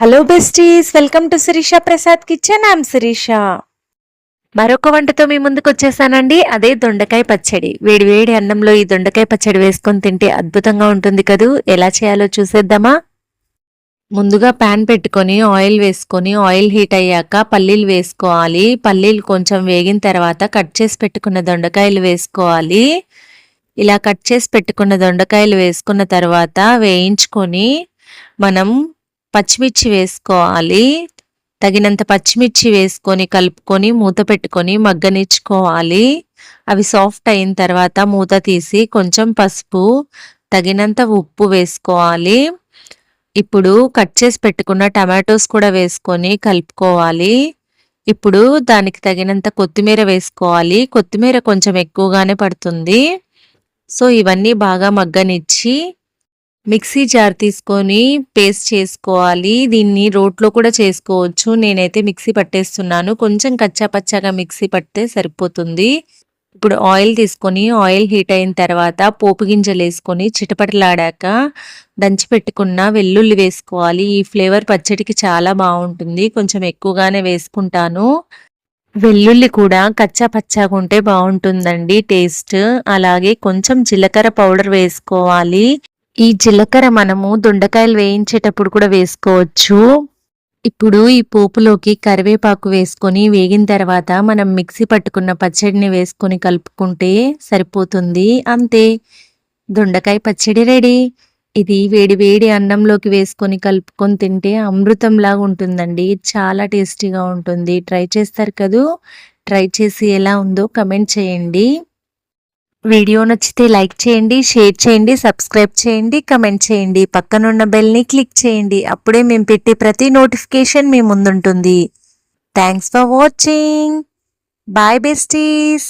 Hello besties, welcome to Sirisha Prasad kitchen. I'm Sirisha. మరొక వంటతో మీ ముందుకు వచ్చేసానండి. అదే దొండకాయ పచ్చడి. వేడి వేడి అన్నంలో ఈ దొండకాయ పచ్చడి వేసుకొని తింటే అద్భుతంగా ఉంటుంది కదూ. ఎలా చేయాలో చూసేద్దామా? ముందుగా ప్యాన్ పెట్టుకొని ఆయిల్ వేసుకొని ఆయిల్ హీట్ అయ్యాక పల్లీలు వేసుకోవాలి. పల్లీలు కొంచెం వేగిన తర్వాత కట్ చేసి పెట్టుకున్న దొండకాయలు వేసుకోవాలి. ఇలా కట్ చేసి పెట్టుకున్న దొండకాయలు వేసుకున్న తర్వాత వేయించుకొని మనం పచ్చిమిర్చి వేసుకోవాలి. తగినంత పచ్చిమిర్చి వేసుకొని కలుపుకొని మూత పెట్టుకొని మగ్గనిచ్చుకోవాలి. అవి సాఫ్ట్ అయిన తర్వాత మూత తీసి కొంచెం పసుపు, తగినంత ఉప్పు వేసుకోవాలి. ఇప్పుడు కట్ చేసి పెట్టుకున్న టమాటోస్ కూడా వేసుకొని కలుపుకోవాలి. ఇప్పుడు దానికి తగినంత కొత్తిమీర వేసుకోవాలి. కొత్తిమీర కొంచెం ఎక్కువగానే పడుతుంది. సో ఇవన్నీ బాగా మగ్గనిచ్చి మిక్సీ జార్ తీసుకొని పేస్ట్ చేసుకోవాలి. దీన్ని రోట్లో కూడా చేసుకోవచ్చు. నేనైతే మిక్సీ పట్టేస్తున్నాను. కొంచెం కచ్చా పచ్చాగా మిక్సీ పడితే సరిపోతుంది. ఇప్పుడు ఆయిల్ తీసుకొని ఆయిల్ హీట్ అయిన తర్వాత పోపు గింజలు వేసుకొని చిటపటలాడాక దంచి పెట్టుకున్న వెల్లుల్లి వేసుకోవాలి. ఈ ఫ్లేవర్ పచ్చడికి చాలా బాగుంటుంది. కొంచెం ఎక్కువగానే వేసుకుంటాను. వెల్లుల్లి కూడా కచ్చా పచ్చాగా ఉంటే బాగుంటుందండి టేస్ట్. అలాగే కొంచెం జీలకర్ర పౌడర్ వేసుకోవాలి. ఈ జీలకర్ర మనము దొండకాయలు వేయించేటప్పుడు కూడా వేసుకోవచ్చు. ఇప్పుడు ఈ పోపులోకి కరివేపాకు వేసుకొని వేగిన తర్వాత మనం మిక్సీ పట్టుకున్న పచ్చడిని వేసుకొని కలుపుకుంటే సరిపోతుంది. అంతే, దొండకాయ పచ్చడి రెడీ. ఇది వేడి వేడి అన్నంలోకి వేసుకొని కలుపుకొని తింటే అమృతంలాగా ఉంటుందండి. చాలా టేస్టీగా ఉంటుంది. ట్రై చేస్తారు కదూ. ట్రై చేసి ఎలా ఉందో కమెంట్ చేయండి. వీడియో నచ్చితే లైక్ చేయండి, షేర్ చేయండి, సబ్స్క్రైబ్ చేయండి, కమెంట్ చేయండి. పక్కనున్న బెల్ని క్లిక్ చేయండి. అప్పుడే మేము పెట్టే ప్రతి నోటిఫికేషన్ మీ ముందుంటుంది. Thanks for watching. Bye besties.